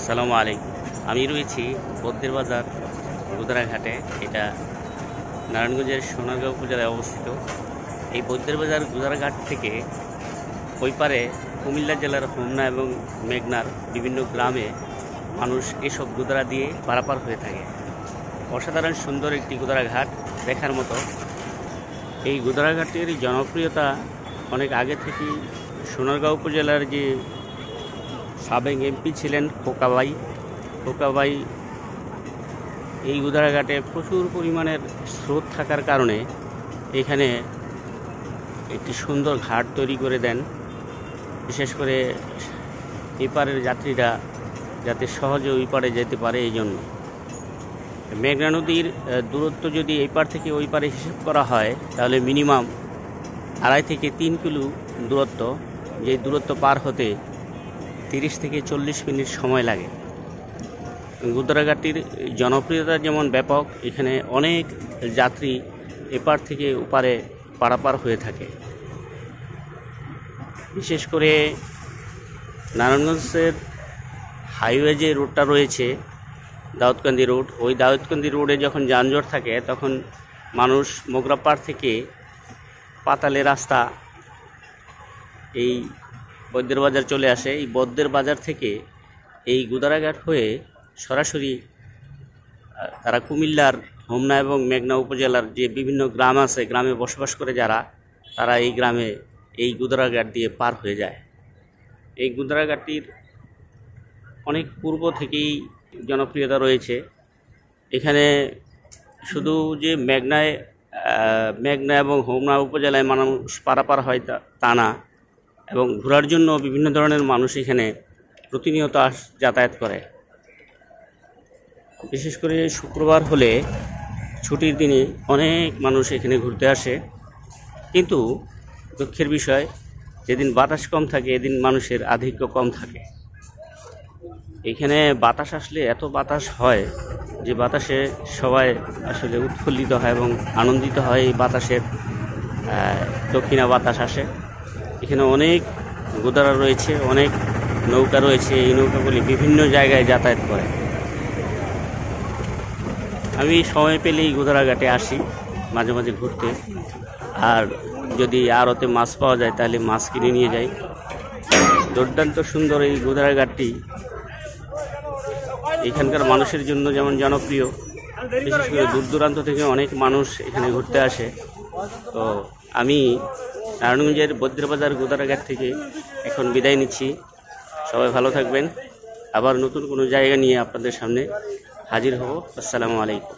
আসসালামু আলাইকুম। আমি রয়েছি বদ্দের বাজার গুদারাঘাটে। এটা নারায়ণগঞ্জের সোনারগাঁও উপজেলায় অবস্থিত। এই বদ্দের বাজার গুদারাঘাট থেকে ওই পারে কুমিল্লা জেলার হোমনা এবং মেঘনার বিভিন্ন গ্রামে মানুষ এসব গুদারা দিয়ে পারাপার হয়ে থাকে। অসাধারণ সুন্দর একটি গুদারাঘাট, দেখার মতো। এই গুদারাঘাটের জনপ্রিয়তা অনেক আগে থেকেই। সোনারগাঁও উপজেলার যে সাবেক এমপি ছিলেন খোকাবাই এই গুদারাঘাটে প্রচুর পরিমাণের স্রোত থাকার কারণে এখানে একটি সুন্দর ঘাট তৈরি করে দেন, বিশেষ করে এপারের যাত্রীরা যাতে সহজে ওই পারে যেতে পারে। এই জন্য মেঘনা নদীর দূরত্ব যদি এই পার থেকে ওই পারে হিসেব করা হয় তাহলে মিনিমাম 2.5 থেকে 3 কিলো দূরত্ব। যে দূরত্ব পার হতে 30 থেকে 40 মিনিট সময় লাগে। গুদারাঘাটটির জনপ্রিয়তা যেমন ব্যাপক, এখানে অনেক যাত্রী এপার থেকে ওপারে পারাপার হয়ে থাকে। বিশেষ করে নারায়ণগঞ্জের হাইওয়ে যে রোডটা রয়েছে দাউদকান্দি রোড, ওই দাউদকান্দি রোডে যখন যানজট থাকে তখন মানুষ মোগরাপাড় থেকে পাতালে রাস্তা এই বদ্দের বাজার চলে আসে। এই বদ্দের বাজার থেকে এই গুদারাঘাট হয়ে সরাসরি তারা কুমিল্লার হোমনা এবং মেঘনা উপজেলার যে বিভিন্ন গ্রাম আছে, গ্রামে বসবাস করে যারা, তারা এই গ্রামে এই গুদারাঘাট দিয়ে পার হয়ে যায়। এই গুদারাঘাটটির অনেক পূর্ব থেকেই জনপ্রিয়তা রয়েছে। এখানে শুধু যে মেঘনা এবং হোমনা উপজেলায় মানুষ পারাপার হয় তা না, এবং ঘোরার জন্য বিভিন্ন ধরনের মানুষ এখানে প্রতিনিয়ত যাতায়াত করে। বিশেষ করে শুক্রবার হলে ছুটির দিনে অনেক মানুষ এখানে ঘুরতে আসে। কিন্তু দুঃখের বিষয়, যেদিন বাতাস কম থাকে এদিন মানুষের আধিক্য কম থাকে। এখানে বাতাস আসলে এত বাতাস হয় যে বাতাসে সবাই আসলে উৎফুল্লিত হয় এবং আনন্দিত হয়। এই বাতাসের দক্ষিণা বাতাস আসে। এখানে অনেক গুদারা রয়েছে, অনেক নৌকা রয়েছে। এই নৌকাগুলি বিভিন্ন জায়গায় যাতায়াত করে। আমি সময় পেলেই গুদারাঘাটে আসি মাঝে মাঝে ঘুরতে, আর যদি আড়তে মাছ পাওয়া যায় তাহলে মাছ কিনে নিয়ে যাই। দুর্দান্ত সুন্দর এই গুদারাঘাটটি এখানকার মানুষের জন্য যেমন জনপ্রিয়, বিশেষ করে দূর দূরান্ত থেকে অনেক মানুষ এখানে ঘুরতে আসে। তো আমি নারায়ণগঞ্জের বদ্দের বাজার গুদারাঘাট থেকে এখন বিদায় নিচ্ছি। সবাই ভালো থাকবেন। আবার নতুন কোনো জায়গা নিয়ে আপনাদের সামনে হাজির হব। আসসালামু আলাইকুম।